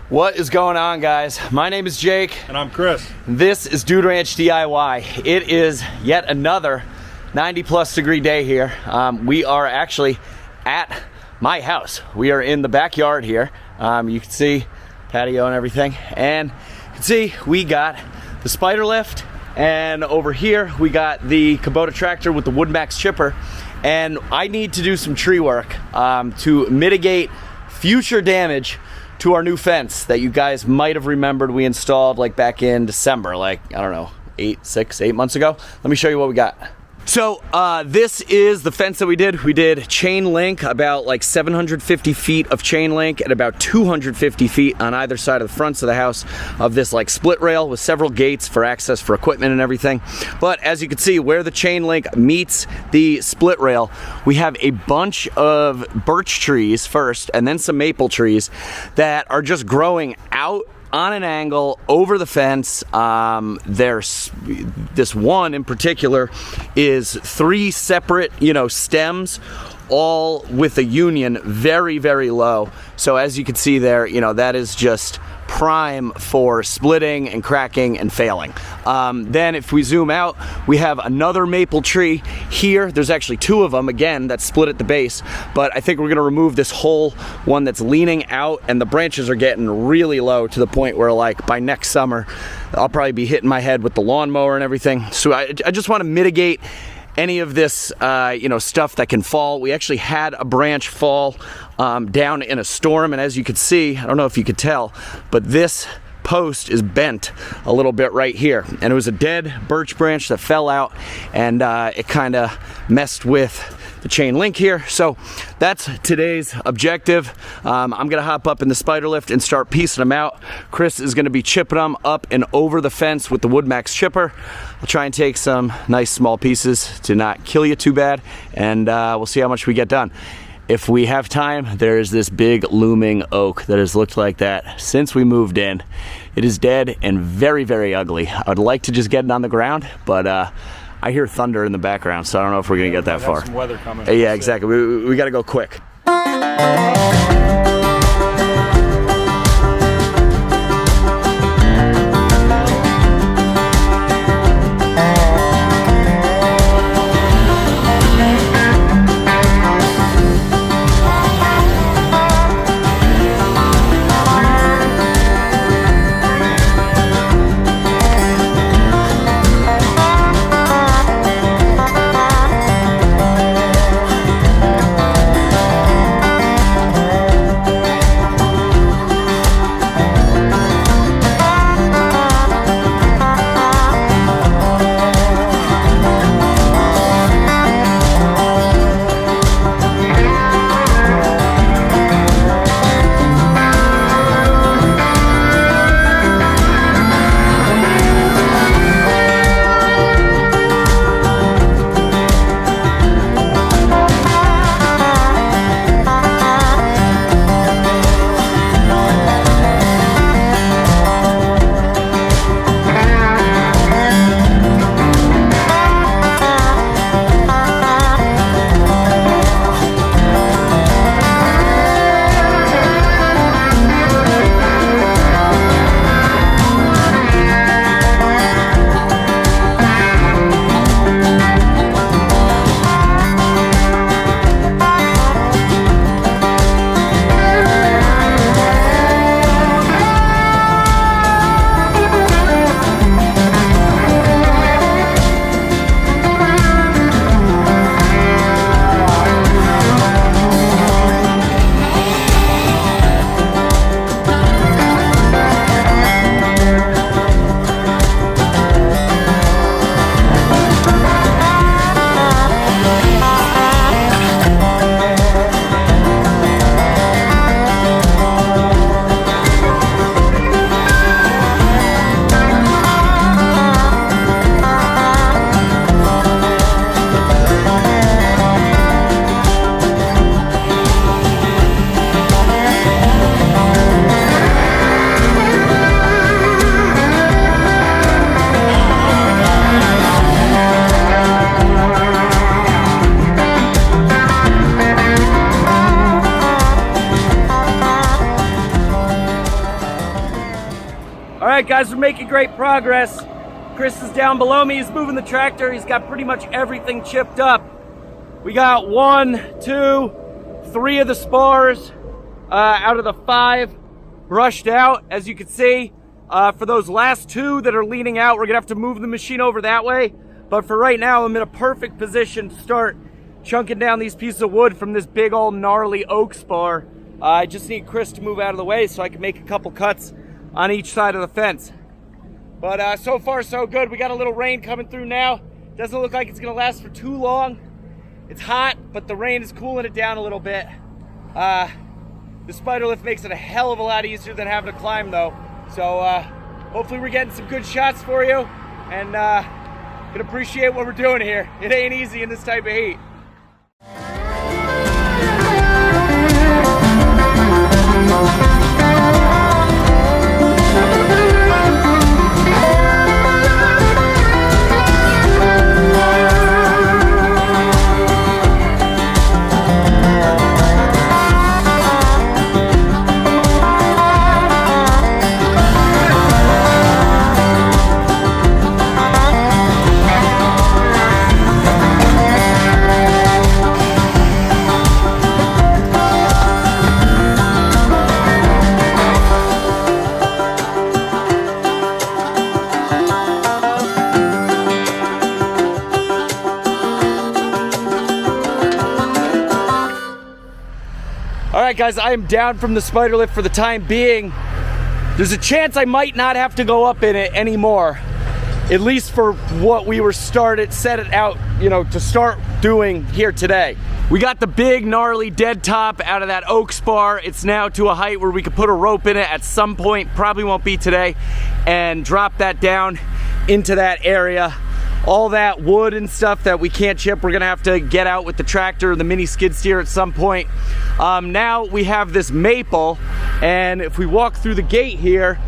What is going on, guys? My name is Jake. And I'm Chris. This is Dude Ranch DIY. It is yet another 90+ degree day here. We are actually at my house. We are in the backyard here. You can see patio and everything. And you can see we got the spider lift. And over here we got the Kubota tractor with the WoodMaxx chipper. And I need to do some tree work to mitigate future damage to our new fence that you guys might have remembered we installed like back in December, like, I don't know, 8 months ago. Let me show you what we got. So this is the fence that we did. We did chain link, about like 750 feet of chain link and about 250 feet on either side of the fronts of the house of this like split rail with several gates for access for equipment and everything. But as you can see, where the chain link meets the split rail, we have a bunch of birch trees first and then some maple trees that are just growing out on an angle over the fence. There's this one in particular is 3 separate, stems, all with a union very, very low. So as you can see there, that is just prime for splitting and cracking and failing. Then if we zoom out, we have another maple tree here. There's actually 2 of them, again, that split at the base, but I think we're gonna remove this whole one that's leaning out, and the branches are getting really low to the point where, like, by next summer, I'll probably be hitting my head with the lawnmower and everything. So I just wanna mitigate any of this, stuff that can fall. We actually had a branch fall down in a storm, and as you could see, I don't know if you could tell, but this post is bent a little bit right here, and it was a dead birch branch that fell out, and it kind of messed with the chain link here. So that's today's objective. I'm gonna hop up in the spider lift and start piecing them out. Chris is gonna be chipping them up and over the fence with the WoodMaxx chipper. I'll try and take some nice small pieces to not kill you too bad, and we'll see how much we get done. If we have time, there's this big looming oak that has looked like that since we moved in. It is dead and very, very ugly. I would like to just get it on the ground, but I hear thunder in the background, so I don't know if we're gonna get that far. Some weather coming. Yeah, exactly. We gotta go quick. All right, guys, we're making great progress. Chris is down below me. He's moving the tractor. He's got pretty much everything chipped up. We got 1, 2, 3 of the spars out of the 5 brushed out, as you can see. For those last 2 that are leaning out, we're gonna have to move the machine over that way. But for right now, I'm in a perfect position to start chunking down these pieces of wood from this big old gnarly oak spar. I just need Chris to move out of the way so I can make a couple cuts on each side of the fence. But so far so good. We got a little rain coming through now. Doesn't look like it's gonna last for too long. It's hot, but the rain is cooling it down a little bit. The spider lift makes it a hell of a lot easier than having to climb though. So hopefully we're getting some good shots for you, and can appreciate what we're doing here. It ain't easy in this type of heat. Alright guys, I am down from the spider lift for the time being. There's a chance I might not have to go up in it anymore, at least for what we were set it out, to start doing here today. We got the big gnarly dead top out of that oak spar. It's now to a height where we could put a rope in it at some point, probably won't be today, and drop that down into that area. All that wood and stuff that we can't chip, we're gonna have to get out with the tractor, the mini skid steer at some point. Now we have this maple, and if we walk through the gate here,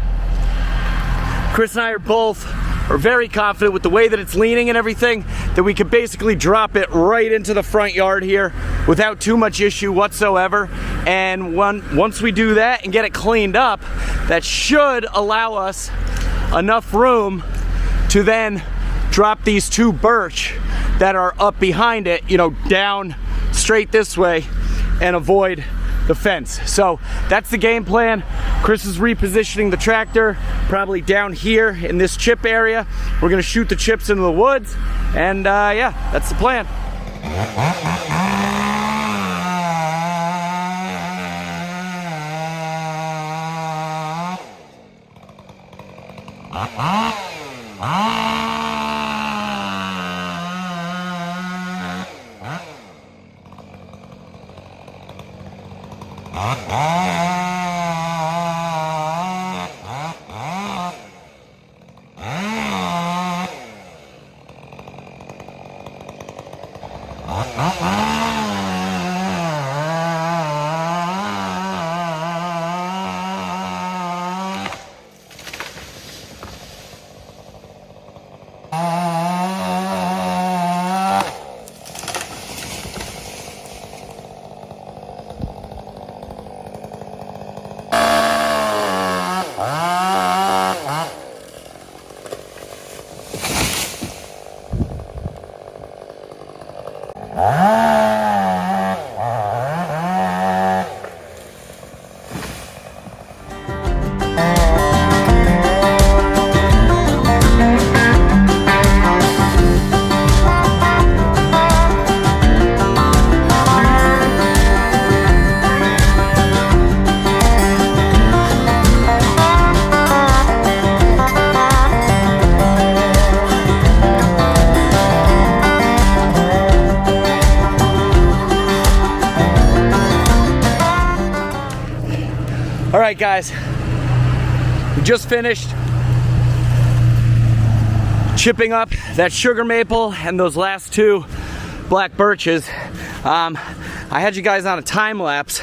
Chris and I are very confident with the way that it's leaning and everything, that we could basically drop it right into the front yard here without too much issue whatsoever. And once we do that and get it cleaned up, that should allow us enough room to then drop these 2 birch that are up behind it, down straight this way and avoid the fence. So that's the game plan. Chris is repositioning the tractor probably down here in this chip area. We're gonna shoot the chips into the woods, and yeah, that's the plan. All right, guys, we just finished chipping up that sugar maple and those last 2 black birches. I had you guys on a time lapse,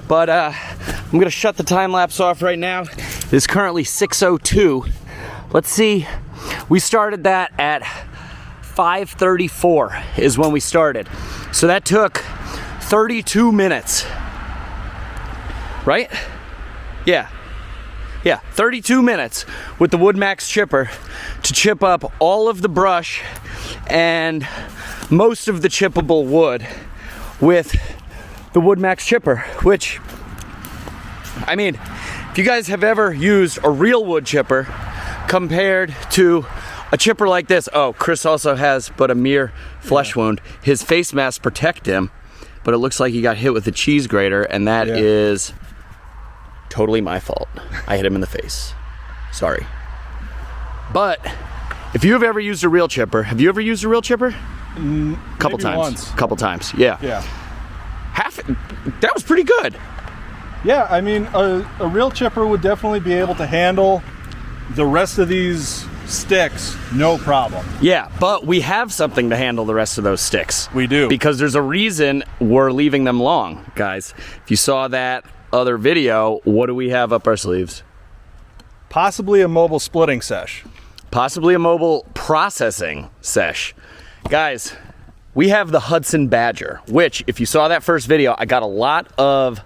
but I'm gonna shut the time lapse off right now. It's currently 6:02. Let's see, we started that at 5:34 is when we started. So that took 32 minutes, right? Yeah, Yeah, 32 minutes with the WoodMaxx chipper to chip up all of the brush and most of the chippable wood with the WoodMaxx chipper, which, I mean, if you guys have ever used a real wood chipper compared to a chipper like this, oh, Chris also has but a mere flesh wound. His face mask protect him, but it looks like he got hit with a cheese grater, and that is totally my fault. I hit him in the face. Sorry. But if you have ever used a real chipper, have you ever used a real chipper? Couple times. Once. Couple times. Yeah. Yeah. That was pretty good. Yeah, I mean, a real chipper would definitely be able to handle the rest of these sticks, no problem. Yeah, but we have something to handle the rest of those sticks. We do. Because there's a reason we're leaving them long, guys. If you saw that other video, what do we have up our sleeves? Possibly a mobile splitting sesh. Possibly a mobile processing sesh. Guys, we have the Hudson Badger, which, if you saw that first video, I got a lot of,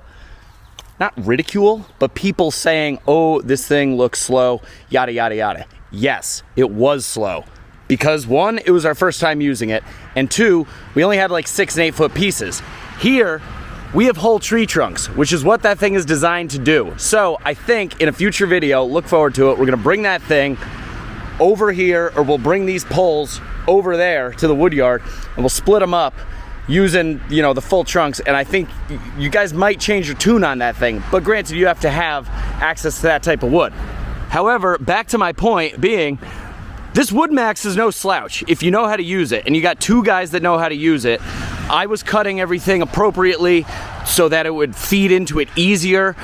not ridicule, but people saying, oh, this thing looks slow, yada, yada, yada. Yes, it was slow. Because one, it was our first time using it, and two, we only had like 6 and 8 foot pieces. Here, we have whole tree trunks, which is what that thing is designed to do. So I think in a future video, look forward to it, we're gonna bring that thing over here, or we'll bring these poles over there to the woodyard, and we'll split them up using, you know, the full trunks. And I think you guys might change your tune on that thing, but granted, you have to have access to that type of wood. However, back to my point being, this WoodMaxx is no slouch if you know how to use it, and you got 2 guys that know how to use it. I was cutting everything appropriately so that it would feed into it easier,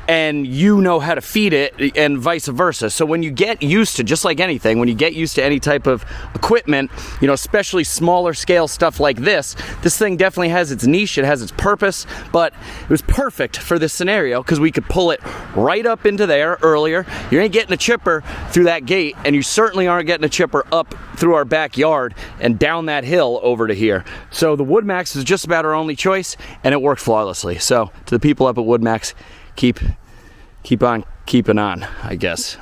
and you know how to feed it, and vice versa. So when you get used to, just like anything, when you get used to any type of equipment, you know, especially smaller scale stuff like this thing definitely has its niche, it has its purpose, but it was perfect for this scenario because we could pull it right up into there earlier. You ain't getting a chipper through that gate, and you certainly aren't getting a chipper up through our backyard and down that hill over to here. So the WoodMaxx is just about our only choice, and it worked flawlessly. So to the people up at WoodMaxx, keep on keeping on, I guess.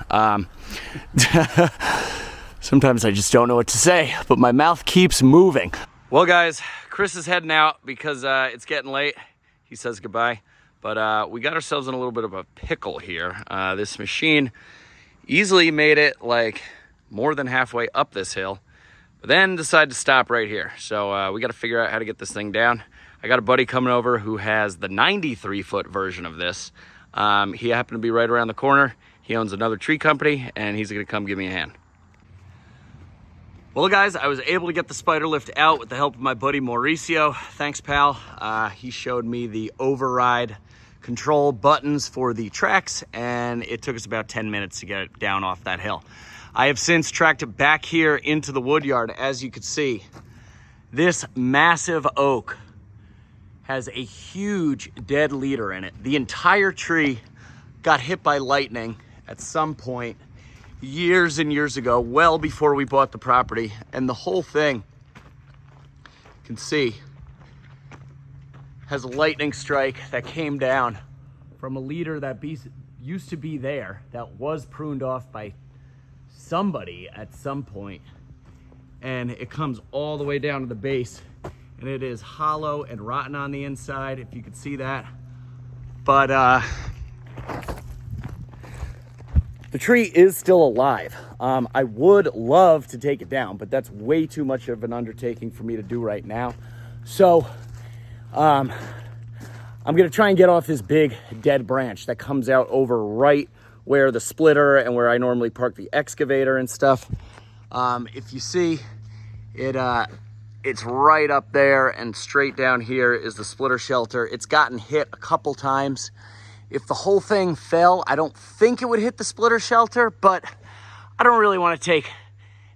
Sometimes I just don't know what to say, but my mouth keeps moving. Well, guys, Chris is heading out because it's getting late. He says goodbye, but we got ourselves in a little bit of a pickle here. This machine easily made it like more than halfway up this hill, but then decided to stop right here. So we got to figure out how to get this thing down. I got a buddy coming over who has the 93-foot version of this. He happened to be right around the corner. He owns another tree company, and he's gonna come give me a hand. Well, guys, I was able to get the spider lift out with the help of my buddy Mauricio. Thanks, pal. He showed me the override control buttons for the tracks, and it took us about 10 minutes to get it down off that hill. I have since tracked it back here into the woodyard. As you can see, this massive oak has a huge dead leader in it. The entire tree got hit by lightning at some point years and years ago, well before we bought the property. And the whole thing, you can see, has a lightning strike that came down from a leader that used to be there, that was pruned off by somebody at some point. And it comes all the way down to the base, and it is hollow and rotten on the inside, if you could see that. But the tree is still alive. I would love to take it down, but that's way too much of an undertaking for me to do right now. So I'm gonna try and get off this big dead branch that comes out over right where the splitter and where I normally park the excavator and stuff. If you see it, it's right up there, and straight down here is the splitter shelter. It's gotten hit a couple times. If the whole thing fell, I don't think it would hit the splitter shelter, but I don't really want to take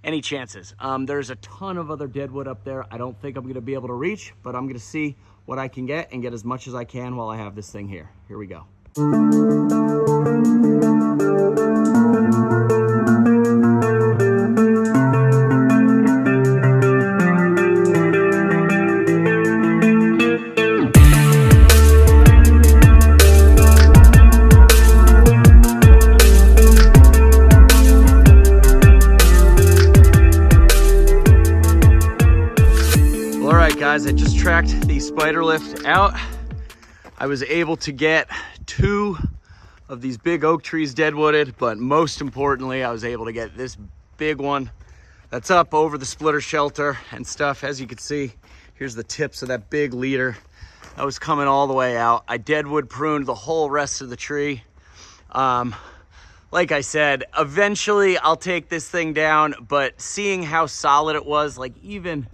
any chances. There's a ton of other deadwood up there. I don't think I'm going to be able to reach, but I'm going to see what I can get and get as much as I can while I have this thing here. Here we go. cracked the spider lift out. I was able to get 2 of these big oak trees deadwooded, but most importantly, I was able to get this big one that's up over the splitter shelter and stuff. As you can see, here's the tips of that big leader. That was coming all the way out. I deadwood pruned the whole rest of the tree. Like I said, eventually I'll take this thing down, but seeing how solid it was, like even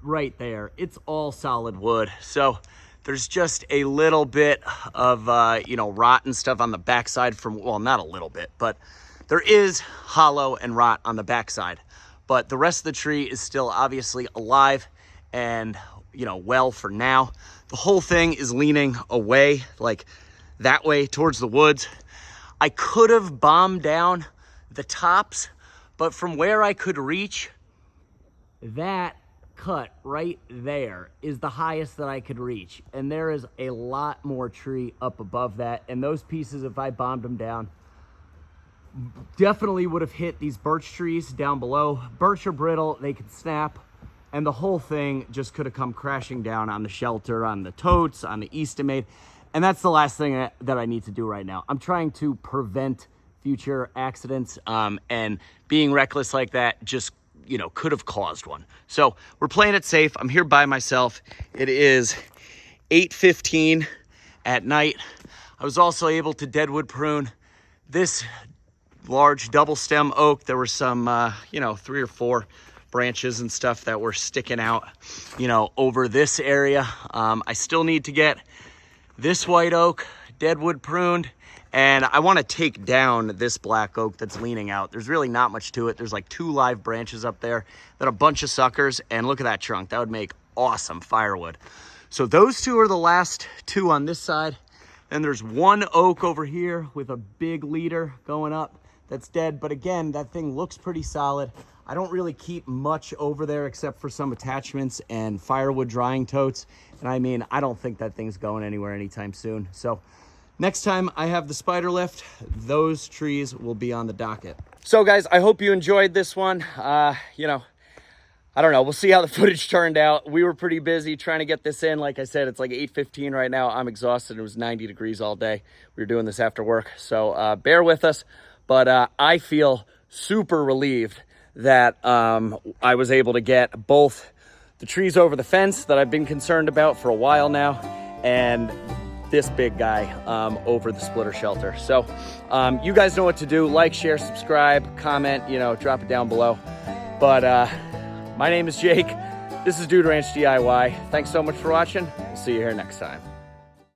right there, it's all solid wood. So there's just a little bit of, you know, rot and stuff on the backside from, well, not a little bit, but there is hollow and rot on the backside. But the rest of the tree is still obviously alive and, you know, well for now. The whole thing is leaning away, like that way towards the woods. I could have bombed down the tops, but from where I could reach, that cut right there is the highest that I could reach. And there is a lot more tree up above that. And those pieces, if I bombed them down, definitely would have hit these birch trees down below. Birch are brittle, they could snap. And the whole thing just could have come crashing down on the shelter, on the totes, on the Eastonmade. And that's the last thing that I need to do right now. I'm trying to prevent future accidents, and being reckless like that just, you know, could have caused one. So we're playing it safe. I'm here by myself. It is 8:15 at night. I was also able to deadwood prune this large double stem oak. There were some, you know, 3 or 4 branches and stuff that were sticking out, you know, over this area. I still need to get this white oak deadwood pruned, and I want to take down this black oak that's leaning out. There's really not much to it. There's like 2 live branches up there, then a bunch of suckers, and look at that trunk. That would make awesome firewood. So those 2 are the last 2 on this side. Then there's 1 oak over here with a big leader going up that's dead, but again, that thing looks pretty solid. I don't really keep much over there except for some attachments and firewood drying totes. And I mean, I don't think that thing's going anywhere anytime soon. So next time I have the spider lift, those trees will be on the docket. So guys, I hope you enjoyed this one. You know, I don't know. We'll see how the footage turned out. We were pretty busy trying to get this in. Like I said, it's like 8:15 right now. I'm exhausted. It was 90 degrees all day. We were doing this after work. So bear with us. But I feel super relieved that I was able to get both the trees over the fence that I've been concerned about for a while now, and this big guy over the splitter shelter. So you guys know what to do. Like, share, subscribe, comment, you know, drop it down below. But my name is Jake. This is Dude Ranch DIY. Thanks so much for watching. We'll see you here next time.